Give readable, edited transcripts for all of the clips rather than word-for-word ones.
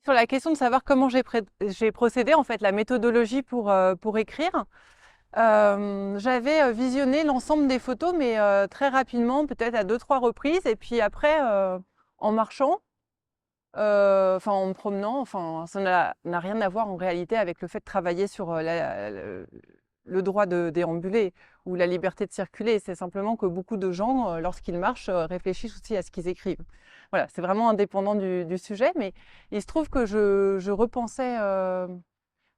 Sur la question de savoir comment j'ai procédé, en fait, la méthodologie pour écrire, j'avais visionné l'ensemble des photos, mais très rapidement, peut-être à deux, trois reprises. Et puis après, en marchant, enfin en me promenant, enfin, ça n'a rien à voir en réalité avec le fait de travailler sur le droit de déambuler ou la liberté de circuler. C'est simplement que beaucoup de gens, lorsqu'ils marchent, réfléchissent aussi à ce qu'ils écrivent. Voilà, c'est vraiment indépendant du sujet, mais il se trouve que je repensais,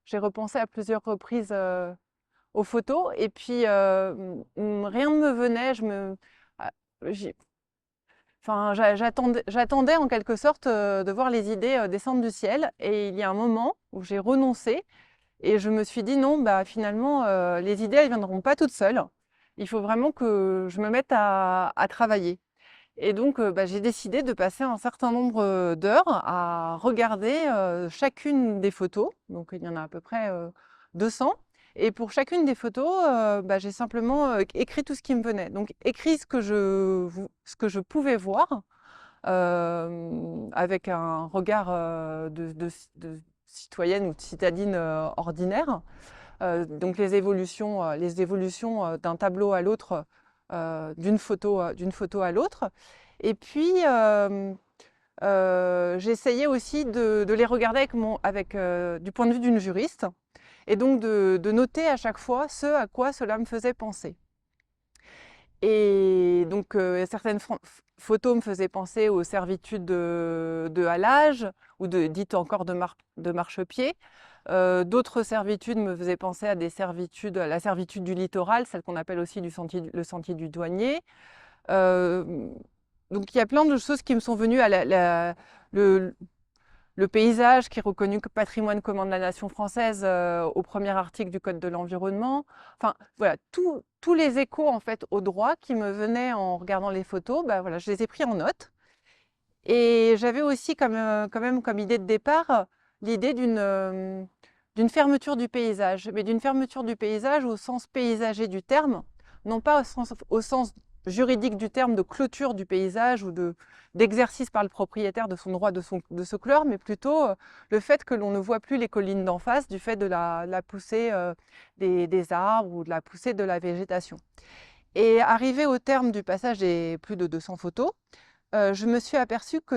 j'ai repensé à plusieurs reprises aux photos, et puis rien ne me venait. Ah, j'y- Enfin, j'attendais en quelque sorte de voir les idées descendre du ciel. Et il y a un moment où j'ai renoncé et je me suis dit non, bah finalement, les idées, elles viendront pas toutes seules. Il faut vraiment que je me mette à travailler. Et donc, bah, j'ai décidé de passer un certain nombre d'heures à regarder chacune des photos. Donc, il y en a à peu près 200. Et pour chacune des photos, bah, j'ai simplement écrit tout ce qui me venait. Donc, écrit ce que je pouvais voir avec un regard de citoyenne ou de citadine ordinaire. Donc les évolutions d'un tableau à l'autre, d'une photo à l'autre. Et puis, j'essayais aussi de les regarder du point de vue d'une juriste, et donc de noter à chaque fois ce à quoi cela me faisait penser. Et donc, certaines photos me faisaient penser aux servitudes de halage ou dites encore de marchepied. D'autres servitudes me faisaient penser à la servitude du littoral, celle qu'on appelle aussi le sentier du douanier. Euh, donc, il y a plein de choses qui me sont venues à le, le paysage qui est reconnu comme patrimoine commun de la nation française au premier article du Code de l'environnement. Enfin, voilà, tous les échos en fait au droit qui me venaient en regardant les photos, bah, voilà, je les ai pris en note. Et j'avais aussi quand même comme idée de départ l'idée d'une fermeture du paysage, mais d'une fermeture du paysage au sens paysager du terme, non pas au sens juridique du terme de clôture du paysage ou d'exercice par le propriétaire de son droit de se clore, mais plutôt le fait que l'on ne voit plus les collines d'en face du fait de la poussée des arbres ou de la poussée de la végétation. Et arrivé au terme du passage des plus de 200 photos, je me suis aperçue que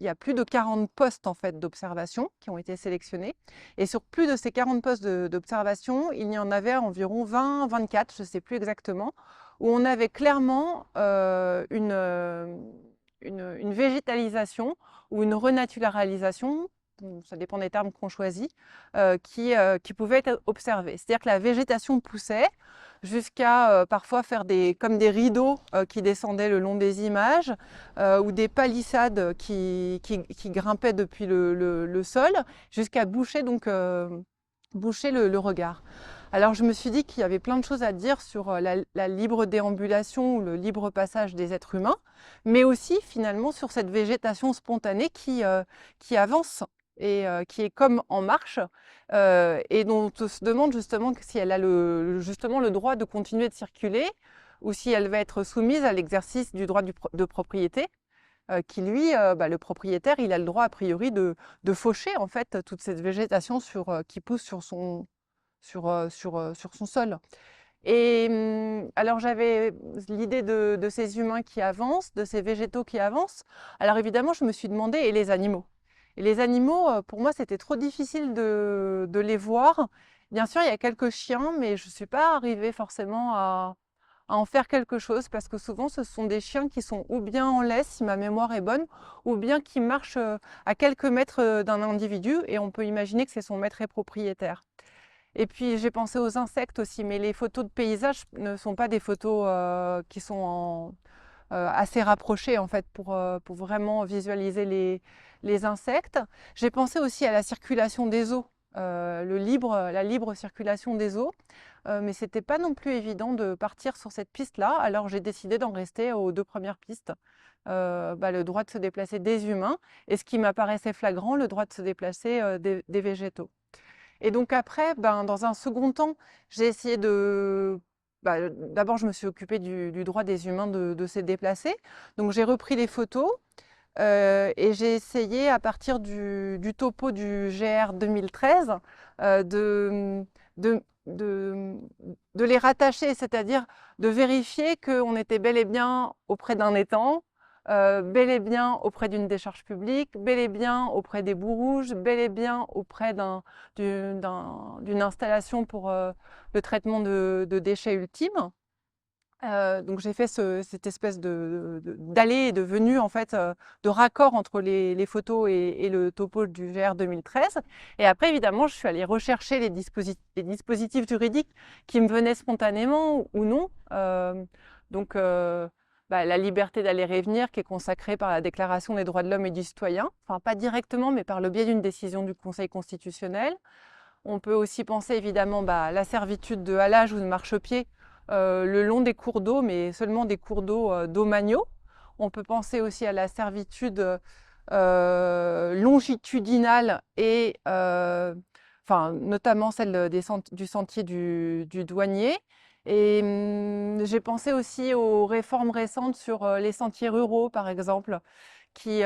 il y a plus de 40 postes en fait d'observation qui ont été sélectionnés, et sur plus de ces 40 postes d'observation, il y en avait environ 20-24, je ne sais plus exactement, où on avait clairement une végétalisation ou une renaturalisation, ça dépend des termes qu'on choisit, qui pouvait être observée. C'est-à-dire que la végétation poussait jusqu'à parfois faire comme des rideaux qui descendaient le long des images, ou des palissades qui grimpaient depuis le sol, jusqu'à boucher le regard. Alors je me suis dit qu'il y avait plein de choses à dire sur la libre déambulation ou le libre passage des êtres humains, mais aussi finalement sur cette végétation spontanée qui avance et qui est comme en marche, et dont on se demande justement si elle a justement le droit de continuer de circuler, ou si elle va être soumise à l'exercice du droit de propriété, qui lui, bah, le propriétaire, il a le droit a priori de faucher en fait toute cette végétation qui pousse sur son sol. Et alors j'avais l'idée de ces humains qui avancent, de ces végétaux qui avancent. Alors évidemment, je me suis demandé, et les animaux? Et les animaux, pour moi, c'était trop difficile de les voir. Bien sûr, il y a quelques chiens, mais je ne suis pas arrivée forcément à en faire quelque chose, parce que souvent, ce sont des chiens qui sont ou bien en laisse, si ma mémoire est bonne, ou bien qui marchent à quelques mètres d'un individu, et on peut imaginer que c'est son maître et propriétaire. Et puis j'ai pensé aux insectes aussi, mais les photos de paysage ne sont pas des photos qui sont assez rapprochées en fait pour vraiment visualiser les insectes. J'ai pensé aussi à la circulation des eaux, la libre circulation des eaux, mais c'était pas non plus évident de partir sur cette piste-là. Alors j'ai décidé d'en rester aux deux premières pistes. Bah, le droit de se déplacer des humains, et ce qui m'apparaissait flagrant, le droit de se déplacer des végétaux. Et donc après, ben, dans un second temps, j'ai essayé d'abord, je me suis occupée du droit des humains de se déplacer. Donc j'ai repris les photos. Et j'ai essayé, à partir du topo du GR 2013, de, de, de, de les rattacher, c'est-à-dire de vérifier qu'on était bel et bien auprès d'un étang, bel et bien auprès d'une décharge publique, bel et bien auprès des boues rouges, bel et bien auprès d'une installation pour le traitement de déchets ultimes. Donc j'ai fait cette espèce d'aller et de venue, en fait, de raccord entre les photos et le topo du GR 2013. Et après, évidemment, je suis allée rechercher les dispositifs juridiques qui me venaient spontanément ou non. Donc la liberté d'aller et venir, qui est consacrée par la Déclaration des droits de l'homme et du citoyen, enfin pas directement, mais par le biais d'une décision du Conseil constitutionnel. On peut aussi penser évidemment à la servitude de halage ou de marchepied le long des cours d'eau, mais seulement des cours d'eau domaniaux. On peut penser aussi à la servitude longitudinale et notamment celle du sentier du douanier. Et j'ai pensé aussi aux réformes récentes sur les sentiers ruraux, par exemple, qui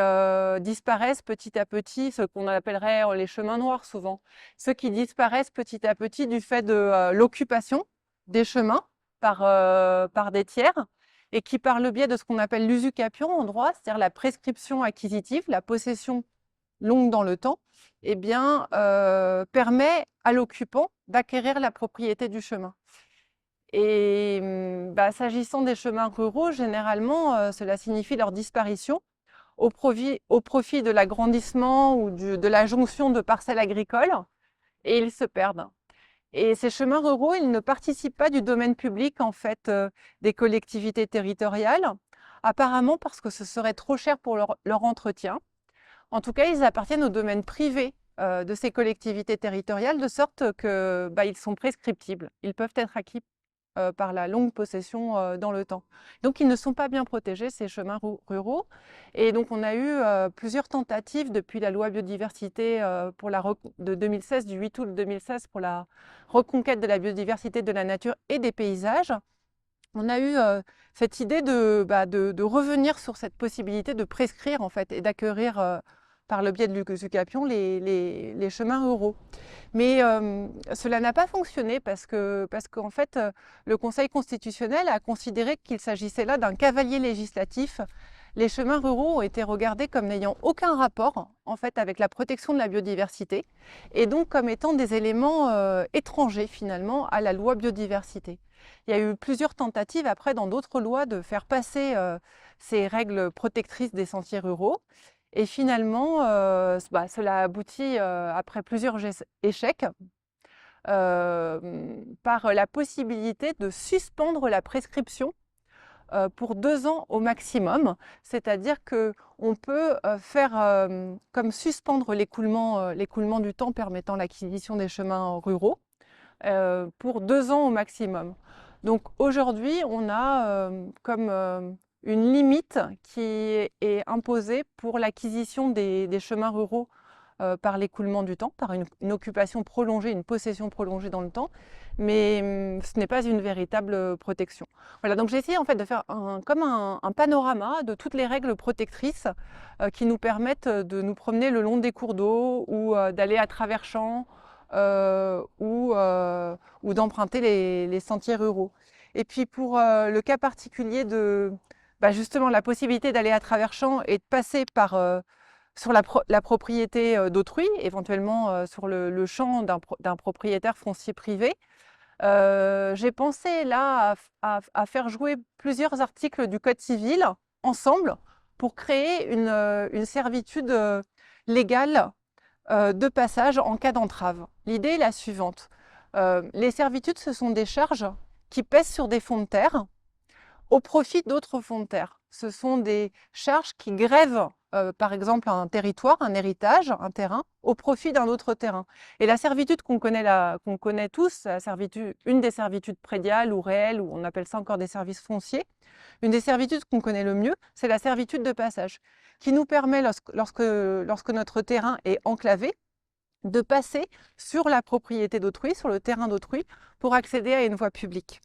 disparaissent petit à petit, ce qu'on appellerait les chemins noirs souvent, ceux qui disparaissent petit à petit du fait de l'occupation des chemins par des tiers, et qui, par le biais de ce qu'on appelle l'usucapion en droit, c'est-à-dire la prescription acquisitive, la possession longue dans le temps, eh bien, permet à l'occupant d'acquérir la propriété du chemin. Et s'agissant des chemins ruraux, généralement, cela signifie leur disparition au profit de l'agrandissement ou de la jonction de parcelles agricoles, et ils se perdent. Et ces chemins ruraux, ils ne participent pas du domaine public, en fait, des collectivités territoriales, apparemment parce que ce serait trop cher pour leur entretien. En tout cas, ils appartiennent au domaine privé de ces collectivités territoriales, de sorte que ils sont prescriptibles. Ils peuvent être acquis par la longue possession dans le temps. Donc, ils ne sont pas bien protégés, ces chemins ruraux. Et donc, on a eu plusieurs tentatives depuis la loi biodiversité de 2016, du 8 août 2016, pour la reconquête de la biodiversité, de la nature et des paysages. On a eu cette idée de revenir sur cette possibilité de prescrire, en fait, et d'acquérir par le biais de l'usucapion les chemins ruraux. Mais cela n'a pas fonctionné parce qu'en fait, le Conseil constitutionnel a considéré qu'il s'agissait là d'un cavalier législatif. Les chemins ruraux ont été regardés comme n'ayant aucun rapport, en fait, avec la protection de la biodiversité, et donc comme étant des éléments étrangers, finalement, à la loi biodiversité. Il y a eu plusieurs tentatives après dans d'autres lois de faire passer ces règles protectrices des sentiers ruraux. Et finalement, cela a abouti, après plusieurs échecs, par la possibilité de suspendre la prescription pour 2 ans au maximum. C'est-à-dire qu'on peut faire comme suspendre l'écoulement du temps permettant l'acquisition des chemins ruraux pour 2 ans au maximum. Donc aujourd'hui, on a comme une limite qui est imposée pour l'acquisition des chemins ruraux par l'écoulement du temps, par une occupation prolongée, une possession prolongée dans le temps, mais ce n'est pas une véritable protection. Voilà, donc j'ai essayé en fait de faire comme un panorama de toutes les règles protectrices qui nous permettent de nous promener le long des cours d'eau ou d'aller à travers champs ou d'emprunter les sentiers ruraux. Et puis pour le cas particulier de justement la possibilité d'aller à travers champs et de passer sur la propriété d'autrui, éventuellement sur le champ d'un propriétaire foncier privé, j'ai pensé là à faire jouer plusieurs articles du Code civil ensemble pour créer une servitude légale de passage en cas d'entrave. L'idée est la suivante. Les servitudes, ce sont des charges qui pèsent sur des fonds de terre au profit d'autres fonds de terre. Ce sont des charges qui grèvent, par exemple, un territoire, un héritage, un terrain, au profit d'un autre terrain. Et la servitude qu'on connaît tous, une des servitudes prédiales ou réelles, ou on appelle ça encore des services fonciers, une des servitudes qu'on connaît le mieux, c'est la servitude de passage, qui nous permet, lorsque notre terrain est enclavé, de passer sur la propriété d'autrui, sur le terrain d'autrui, pour accéder à une voie publique.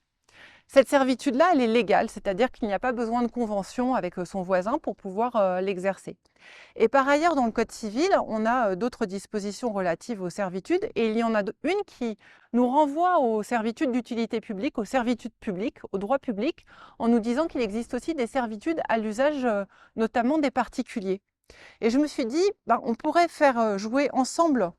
Cette servitude-là, elle est légale, c'est-à-dire qu'il n'y a pas besoin de convention avec son voisin pour pouvoir l'exercer. Et par ailleurs, dans le Code civil, on a d'autres dispositions relatives aux servitudes, et il y en a une qui nous renvoie aux servitudes d'utilité publique, aux servitudes publiques, au droit public, en nous disant qu'il existe aussi des servitudes à l'usage notamment des particuliers. Et je me suis dit, on pourrait faire jouer ensemble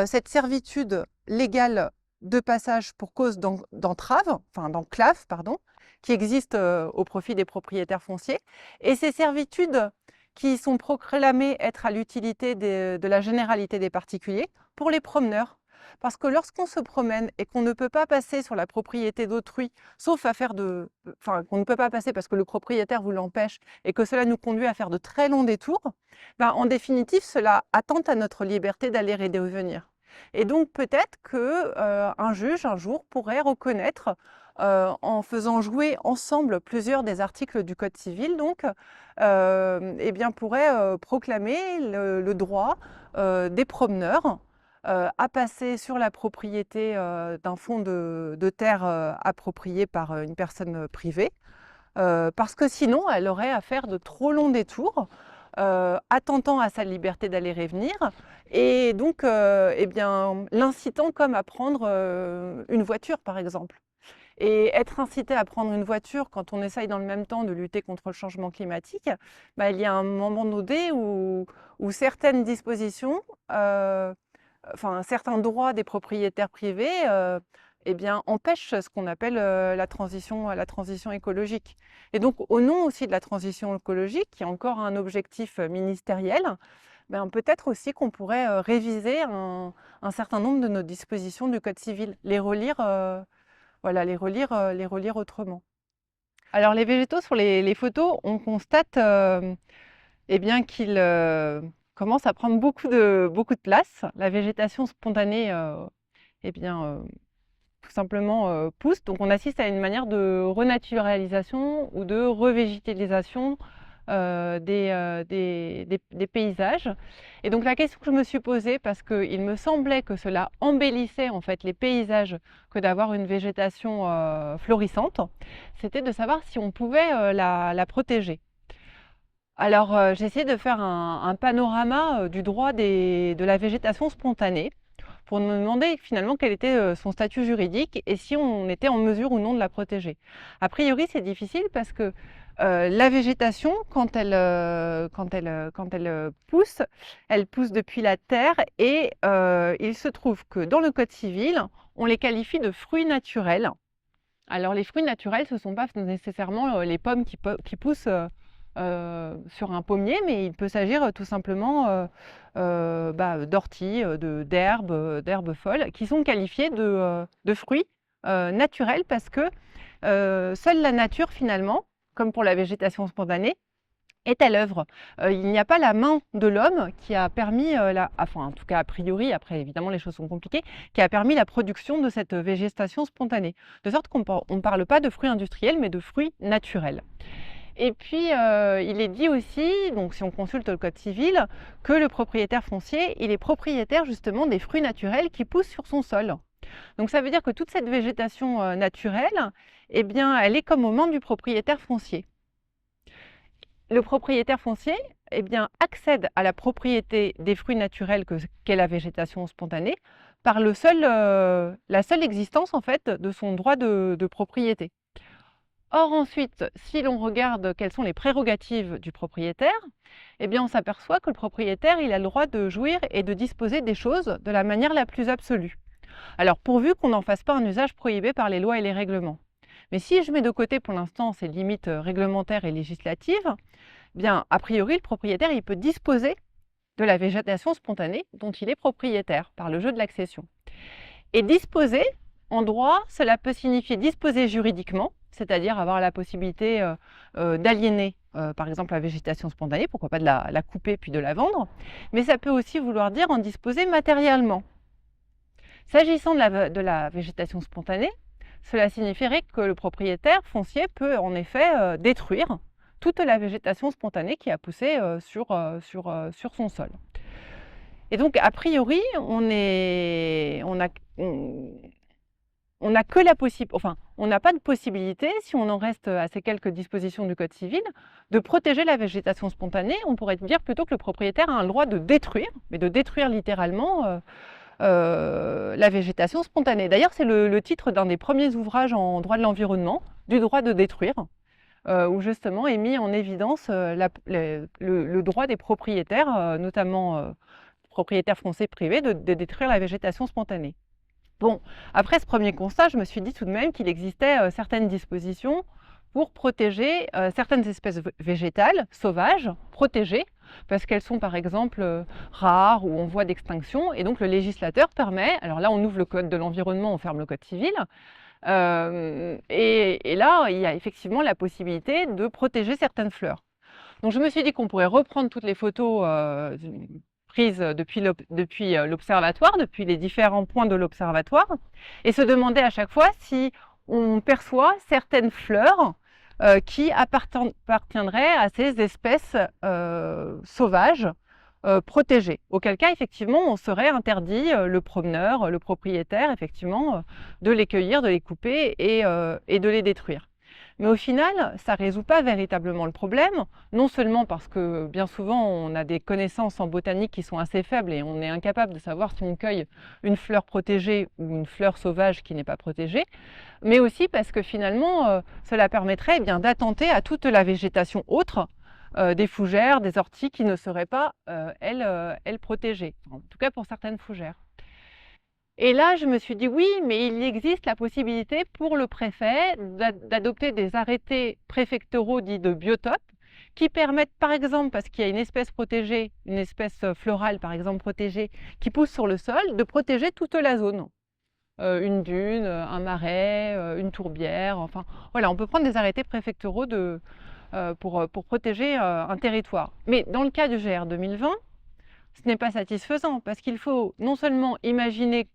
cette servitude légale de passage pour cause d'entrave, enfin d'enclave, pardon, qui existe au profit des propriétaires fonciers, et ces servitudes qui sont proclamées être à l'utilité de la généralité des particuliers pour les promeneurs. Parce que lorsqu'on se promène et qu'on ne peut pas passer sur la propriété d'autrui, sauf à faire qu'on ne peut pas passer parce que le propriétaire vous l'empêche et que cela nous conduit à faire de très longs détours, en définitive, cela attente à notre liberté d'aller et de venir. Et donc peut-être qu'un juge, un jour, pourrait reconnaître, en faisant jouer ensemble plusieurs des articles du Code civil, donc, pourrait proclamer le droit des promeneurs à passer sur la propriété d'un fonds de terre approprié par une personne privée, parce que sinon, elle aurait à faire de trop longs détours, attentant à sa liberté d'aller et venir, et donc l'incitant comme à prendre une voiture, par exemple. Et être incité à prendre une voiture quand on essaye dans le même temps de lutter contre le changement climatique, il y a un moment donné où certaines dispositions, certains droits des propriétaires privés empêchent ce qu'on appelle la transition écologique. Et donc, au nom aussi de la transition écologique, qui est encore un objectif ministériel, peut-être aussi qu'on pourrait réviser un certain nombre de nos dispositions du Code civil, les relire, les relire autrement. Alors, les végétaux sur les photos, on constate qu'ils commencent à prendre beaucoup de place. La végétation spontanée tout simplement pousse. Donc on assiste à une manière de renaturalisation ou de revégétalisation des paysages. Et donc la question que je me suis posée, parce qu'il me semblait que cela embellissait en fait les paysages que d'avoir une végétation florissante, c'était de savoir si on pouvait la protéger. Alors j'ai essayé de faire un panorama du droit de la végétation spontanée, pour me demander finalement quel était son statut juridique et si on était en mesure ou non de la protéger. A priori, c'est difficile parce que la végétation, quand elle pousse, elle pousse depuis la terre, et il se trouve que dans le Code civil, on les qualifie de fruits naturels. Alors les fruits naturels, ce ne sont pas nécessairement les pommes qui poussent sur un pommier, mais il peut s'agir tout simplement d'orties, d'herbes folles, qui sont qualifiées de fruits naturels, parce que seule la nature finalement, comme pour la végétation spontanée, est à l'œuvre. Il n'y a pas la main de l'homme qui a permis, en tout cas a priori, après évidemment les choses sont compliquées, qui a permis la production de cette végétation spontanée. De sorte qu'on ne parle pas de fruits industriels, mais de fruits naturels. Et puis, il est dit aussi, donc si on consulte le Code civil, que le propriétaire foncier, il est propriétaire justement des fruits naturels qui poussent sur son sol. Donc ça veut dire que toute cette végétation naturelle, elle est comme aux mains du propriétaire foncier. Le propriétaire foncier accède à la propriété des fruits naturels qu'est la végétation spontanée par la seule existence en fait de son droit de propriété. Or ensuite, si l'on regarde quelles sont les prérogatives du propriétaire, on s'aperçoit que le propriétaire, il a le droit de jouir et de disposer des choses de la manière la plus absolue. Alors pourvu qu'on n'en fasse pas un usage prohibé par les lois et les règlements. Mais si je mets de côté pour l'instant ces limites réglementaires et législatives, a priori le propriétaire, il peut disposer de la végétation spontanée dont il est propriétaire par le jeu de l'accession. Et disposer, en droit, cela peut signifier disposer juridiquement, c'est-à-dire avoir la possibilité d'aliéner, par exemple, la végétation spontanée, pourquoi pas de la couper puis de la vendre, mais ça peut aussi vouloir dire en disposer matériellement. S'agissant de la végétation spontanée, cela signifierait que le propriétaire foncier peut en effet détruire toute la végétation spontanée qui a poussé sur son sol. Et donc, a priori, on a, on, on n'a que la possibilité, enfin, on n'a pas de possibilité, si on en reste à ces quelques dispositions du Code civil, de protéger la végétation spontanée. On pourrait dire plutôt que le propriétaire a le droit de détruire, mais de détruire littéralement la végétation spontanée. D'ailleurs, c'est le titre d'un des premiers ouvrages en droit de l'environnement, du droit de détruire, où justement est mis en évidence le droit des propriétaires, notamment propriétaires fonciers privés, de détruire la végétation spontanée. Bon, après ce premier constat, je me suis dit tout de même qu'il existait certaines dispositions pour protéger certaines espèces végétales sauvages, protégées, parce qu'elles sont par exemple rares ou en voie d'extinction, et donc le législateur permet, alors là on ouvre le code de l'environnement, on ferme le code civil, et là il y a effectivement la possibilité de protéger certaines fleurs. Donc je me suis dit qu'on pourrait reprendre toutes les photos prises depuis l'observatoire, depuis les différents points de l'observatoire, et se demander à chaque fois si on perçoit certaines fleurs qui appartiendraient à ces espèces sauvages protégées. Auquel cas, effectivement, on serait interdit, le promeneur, le propriétaire, effectivement, de les cueillir, de les couper et de les détruire. Mais au final, ça ne résout pas véritablement le problème, non seulement parce que bien souvent on a des connaissances en botanique qui sont assez faibles et on est incapable de savoir si on cueille une fleur protégée ou une fleur sauvage qui n'est pas protégée, mais aussi parce que finalement cela permettrait d'attenter à toute la végétation autre, des fougères, des orties qui ne seraient pas, elles protégées, en tout cas pour certaines fougères. Et là, je me suis dit oui, mais il existe la possibilité pour le préfet d'adopter des arrêtés préfectoraux dits de biotope qui permettent, par exemple, parce qu'il y a une espèce protégée, une espèce florale par exemple protégée, qui pousse sur le sol, de protéger toute la zone. Une dune, un marais, une tourbière, enfin voilà, on peut prendre des arrêtés préfectoraux pour protéger un territoire. Mais dans le cas du GR 2020, ce n'est pas satisfaisant parce qu'il faut non seulement imaginer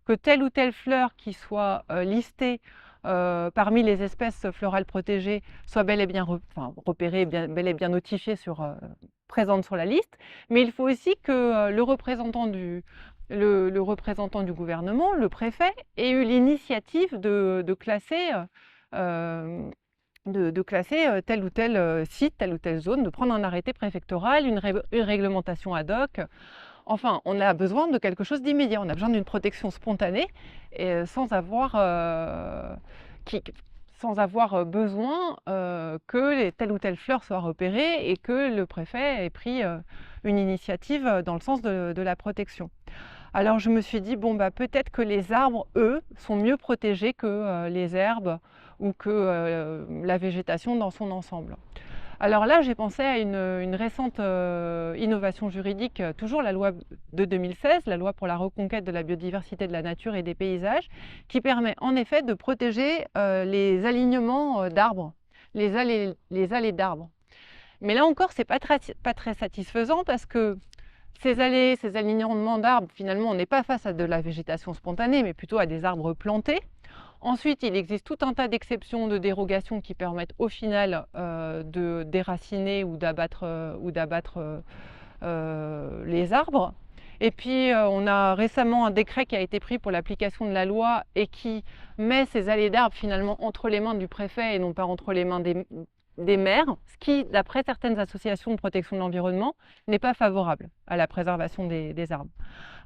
que telle ou telle fleur qui soit listée parmi les espèces florales protégées soit bel et bien repérée, bel et bien notifiée, présente sur la liste, mais il faut aussi que le représentant du gouvernement, le préfet, ait eu l'initiative de classer tel ou tel site, telle ou telle zone, de prendre un arrêté préfectoral, une réglementation ad hoc. Enfin, on a besoin de quelque chose d'immédiat, on a besoin d'une protection spontanée et sans avoir besoin que telle ou telle fleur soit repérée et que le préfet ait pris une initiative dans le sens de la protection. Alors je me suis dit, bon peut-être que les arbres, eux, sont mieux protégés que les herbes ou que la végétation dans son ensemble. Alors là, j'ai pensé à une récente innovation juridique, toujours la loi de 2016, la loi pour la reconquête de la biodiversité de la nature et des paysages, qui permet en effet de protéger les alignements d'arbres, les allées d'arbres. Mais là encore, ce n'est pas très satisfaisant parce que ces allées, ces alignements d'arbres, finalement, on n'est pas face à de la végétation spontanée, mais plutôt à des arbres plantés. Ensuite, il existe tout un tas d'exceptions, de dérogations qui permettent au final de déraciner ou d'abattre les arbres. Et puis, on a récemment un décret qui a été pris pour l'application de la loi et qui met ces allées d'arbres finalement entre les mains du préfet et non pas entre les mains des maires, ce qui, d'après certaines associations de protection de l'environnement, n'est pas favorable à la préservation des arbres.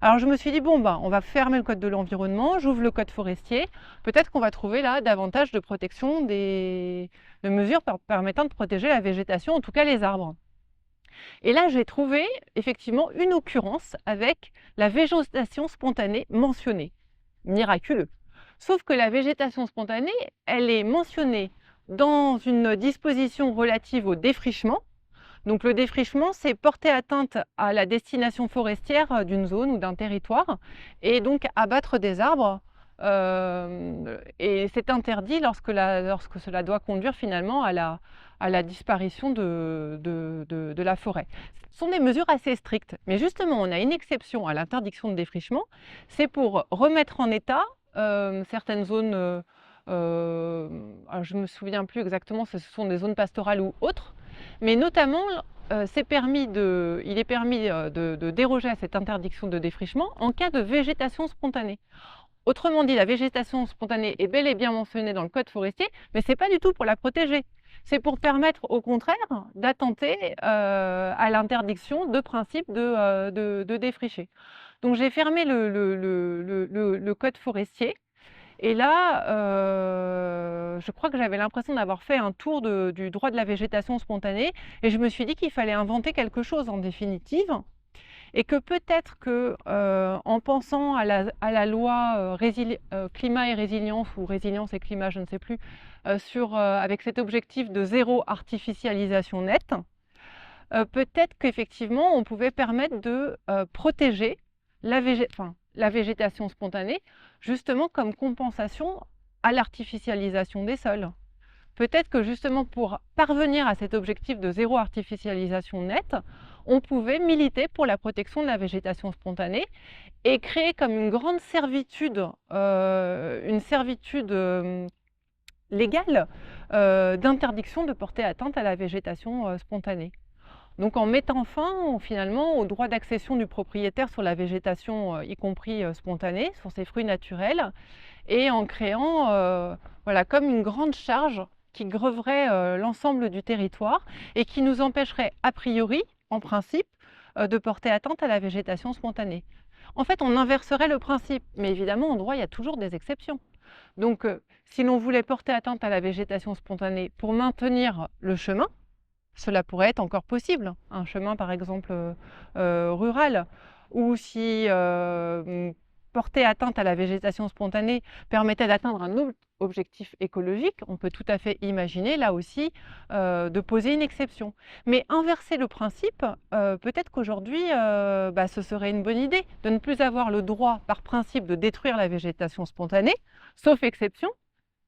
Alors je me suis dit, bon, on va fermer le code de l'environnement, j'ouvre le code forestier, peut-être qu'on va trouver là davantage de protection, de mesures permettant de protéger la végétation, en tout cas les arbres. Et là, j'ai trouvé effectivement une occurrence avec la végétation spontanée mentionnée. Miraculeux. Sauf que la végétation spontanée, elle est mentionnée dans une disposition relative au défrichement. Donc le défrichement, c'est porter atteinte à la destination forestière d'une zone ou d'un territoire et donc abattre des arbres. Et c'est interdit lorsque cela doit conduire finalement à la disparition de la forêt. Ce sont des mesures assez strictes, mais justement on a une exception à l'interdiction de défrichement, c'est pour remettre en état certaines zones, je ne me souviens plus exactement si ce sont des zones pastorales ou autres, mais notamment il est permis de déroger à cette interdiction de défrichement en cas de végétation spontanée. Autrement dit, la végétation spontanée est bel et bien mentionnée dans le code forestier, mais ce n'est pas du tout pour la protéger. C'est pour permettre, au contraire, d'attenter à l'interdiction de principe de défricher. Donc j'ai fermé le code forestier. Et là, je crois que j'avais l'impression d'avoir fait un tour du droit de la végétation spontanée. Et je me suis dit qu'il fallait inventer quelque chose en définitive. Et que peut-être que en pensant à la loi climat et résilience, ou résilience et climat, je ne sais plus, avec cet objectif de zéro artificialisation nette, peut-être qu'effectivement on pouvait permettre de protéger la végétation spontanée, justement comme compensation à l'artificialisation des sols. Peut-être que justement pour parvenir à cet objectif de zéro artificialisation nette, on pouvait militer pour la protection de la végétation spontanée et créer comme une grande servitude, légale d'interdiction de porter atteinte à la végétation spontanée. Donc en mettant fin finalement au droit d'accession du propriétaire sur la végétation, y compris spontanée, sur ses fruits naturels, et en créant voilà, comme une grande charge qui greverait l'ensemble du territoire et qui nous empêcherait a priori, en principe, de porter atteinte à la végétation spontanée. En fait, on inverserait le principe, mais évidemment, en droit, il y a toujours des exceptions. Donc, si l'on voulait porter atteinte à la végétation spontanée pour maintenir le chemin, cela pourrait être encore possible, un chemin par exemple rural, ou si porter atteinte à la végétation spontanée permettait d'atteindre un autre objectif écologique, on peut tout à fait imaginer là aussi de poser une exception. Mais inverser le principe, peut-être qu'aujourd'hui ce serait une bonne idée de ne plus avoir le droit par principe de détruire la végétation spontanée, sauf exception,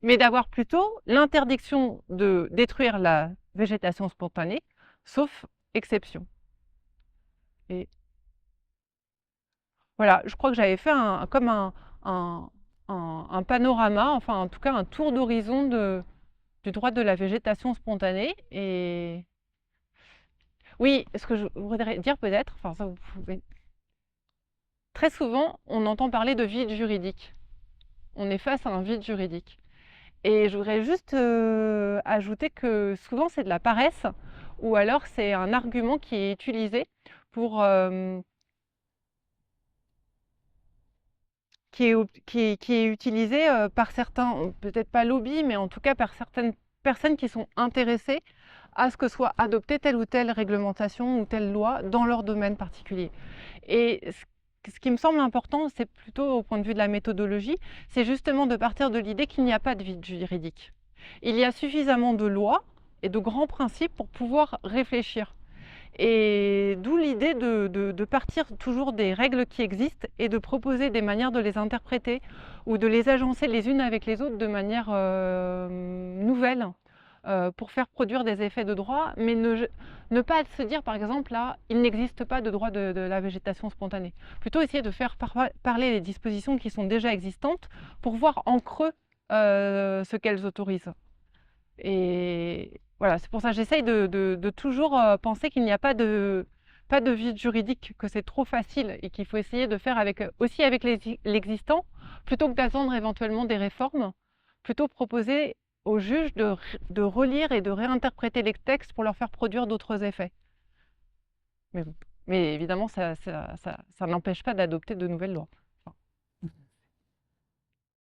mais d'avoir plutôt l'interdiction de détruire la végétation spontanée, sauf exception. Et voilà, je crois que j'avais fait comme un panorama, enfin en tout cas un tour d'horizon du droit de la végétation spontanée. Et oui, ce que je voudrais dire peut-être, enfin ça vous pouvez... Très souvent, on entend parler de vide juridique. On est face à un vide juridique. Et je voudrais juste ajouter que souvent c'est de la paresse, ou alors c'est un argument qui est utilisé pour qui est utilisé par certains, peut-être pas lobby, mais en tout cas par certaines personnes qui sont intéressées à ce que soit adoptée telle ou telle réglementation ou telle loi dans leur domaine particulier. Et ce qui me semble important, c'est plutôt au point de vue de la méthodologie, c'est justement de partir de l'idée qu'il n'y a pas de vide juridique. Il y a suffisamment de lois et de grands principes pour pouvoir réfléchir. Et d'où l'idée de partir toujours des règles qui existent et de proposer des manières de les interpréter ou de les agencer les unes avec les autres de manière nouvelle pour faire produire des effets de droit, mais ne pas se dire par exemple là, il n'existe pas de droit de la végétation spontanée. Plutôt essayer de faire parler les dispositions qui sont déjà existantes pour voir en creux ce qu'elles autorisent. Et voilà, c'est pour ça que j'essaye de toujours penser qu'il n'y a pas de vide juridique, que c'est trop facile et qu'il faut essayer de faire aussi avec l'existant, plutôt que d'attendre éventuellement des réformes, plutôt proposer aux juges de relire et de réinterpréter les textes pour leur faire produire d'autres effets. Mais évidemment, ça n'empêche pas d'adopter de nouvelles lois.